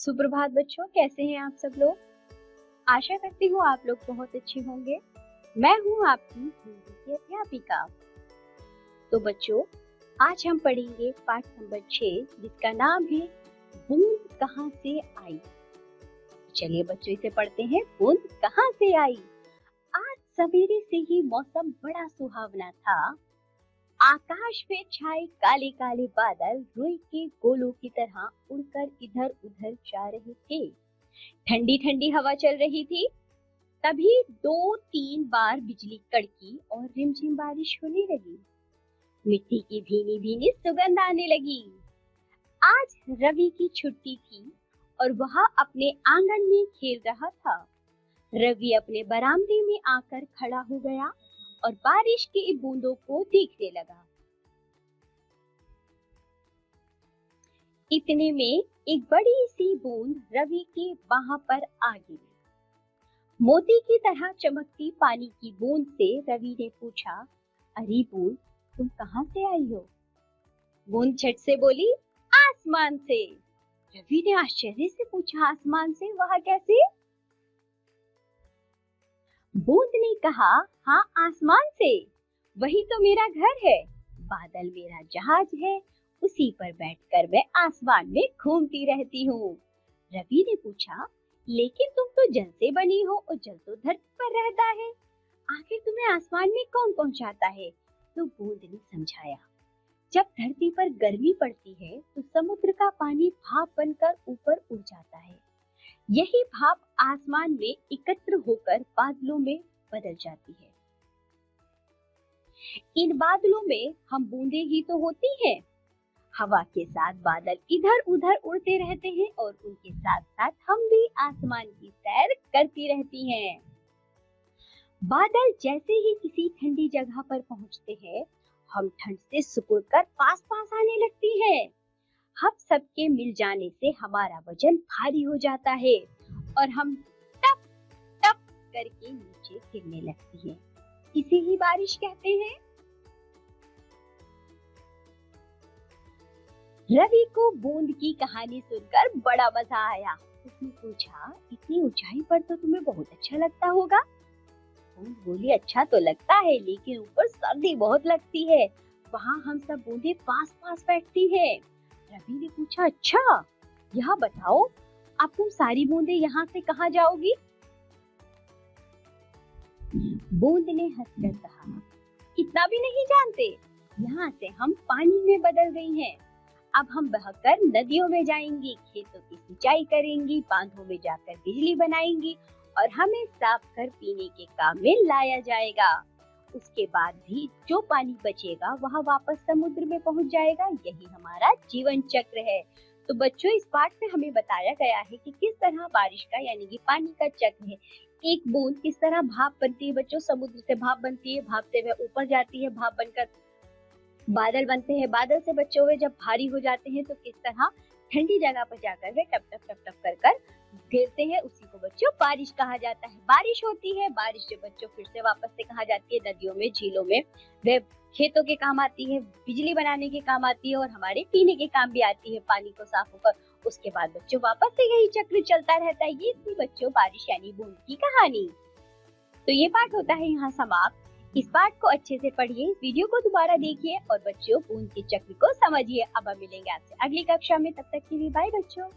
सुप्रभात बच्चों, कैसे हैं आप सब लोग। आशा करती हूँ आप लोग बहुत अच्छे होंगे। मैं हूँ आपकी हिंदी की अध्यापिका। तो बच्चों, आज हम पढ़ेंगे पाठ नंबर 6 जिसका नाम है बूंद कहाँ से आई। चलिए बच्चों, इसे पढ़ते हैं। बूंद कहाँ से आई। आज सवेरे से ही मौसम बड़ा सुहावना था। आकाश में छाए काले काले बादल रुई के गोलों की तरह उड़कर इधर उधर जा रहे थे। ठंडी ठंडी हवा चल रही थी। तभी 2-3 बार बिजली कड़की और रिमझिम बारिश होने लगी। मिट्टी की भीनी भीनी सुगंध आने लगी। आज रवि की छुट्टी थी और वह अपने आंगन में खेल रहा था। रवि अपने बरामदे में आकर खड़ा हो गया और बारिश की बूंदों को देखने लगा। इतने में एक बड़ी सी बूंद रवि के बाह पर आ गिरी। मोती की तरह चमकती पानी की बूंद से रवि ने पूछा, अरे बूंद, तुम कहाँ से आई हो। बूंद झट से बोली, आसमान से। रवि ने आश्चर्य से पूछा, आसमान से, वह कैसे। बूंद ने कहा, हाँ आसमान से, वही तो मेरा घर है। बादल मेरा जहाज है, उसी पर बैठकर मैं आसमान में घूमती रहती हूँ। रवि ने पूछा, लेकिन तुम तो जल से बनी हो और जल तो धरती पर रहता है, आखिर तुम्हें आसमान में कौन पहुंचाता है। तो बूंद ने समझाया, जब धरती पर गर्मी पड़ती है तो समुद्र का पानी भाप बनकर ऊपर उड़ जाता है। यही भाप आसमान में एकत्र होकर बादलों में बदल जाती है। इन बादलों में हम बूंदे ही तो होती हैं। हवा के साथ बादल इधर उधर उड़ते रहते हैं और उनके साथ साथ हम भी आसमान की सैर करती रहती हैं। बादल जैसे ही किसी ठंडी जगह पर पहुंचते हैं, हम ठंड से सिकुड़कर पास पास आने लगती हैं। हम सबके मिल जाने से हमारा वजन भारी हो जाता है और हम टप टप करके नीचे गिरने लगती है। इसे ही बारिश कहते हैं। रवि को बूंद की कहानी सुनकर बड़ा मजा आया। उसने पूछा, इतनी ऊंचाई पर तो तुम्हें बहुत अच्छा लगता होगा। बूंद बोली, अच्छा तो लगता है, लेकिन ऊपर सर्दी बहुत लगती है। वहाँ हम सब बूंदे पास पास बैठती हैं। रवि ने पूछा, अच्छा यह बताओ, अब तुम सारी बूंदे यहाँ से कहाँ जाओगी। बूंद ने हंसकर कहा, इतना भी नहीं जानते, यहाँ से हम पानी में बदल गई हैं। अब हम बहकर नदियों में जाएंगी, खेतों की सिंचाई करेंगी, बांधों में जाकर बिजली बनाएंगी और हमें साफ कर पीने के काम में लाया जाएगा। उसके बाद भी जो पानी बचेगा वह वापस समुद्र में पहुंच जाएगा। यही हमारा जीवन चक्र है। तो बच्चों, इस पाठ में हमें बताया गया है कि किस तरह बारिश का यानी कि पानी का चक्र है। एक बूंद किस तरह भाप बनती है बच्चों, समुद्र से भाप बनती है, भाप से वह ऊपर जाती है, भाप बनकर बादल बनते हैं, बादल से बच्चों वे जब भारी हो जाते हैं तो किस तरह ठंडी जगह पर जाकर वे टप टप टप टप कर कर गिरते हैं। उसी को बच्चों बारिश कहा जाता है। बारिश होती है, बारिश से बच्चों फिर से वापस से कहा जाती है नदियों में, झीलों में, वे खेतों के काम आती है, बिजली बनाने के काम आती है और हमारे पीने के काम भी आती है, पानी को साफ होकर। उसके बाद बच्चों वापस से यही चक्र चलता रहता है। ये थी बच्चों बारिश यानी बूंद की कहानी। तो ये पाठ होता है यहाँ समाप्त। इस पाठ को अच्छे से पढ़िए, इस वीडियो को दोबारा देखिए और बच्चों बूंद के चक्र को समझिए। अब हम मिलेंगे आपसे अगली कक्षा में, तब तक के लिए बाय बच्चों।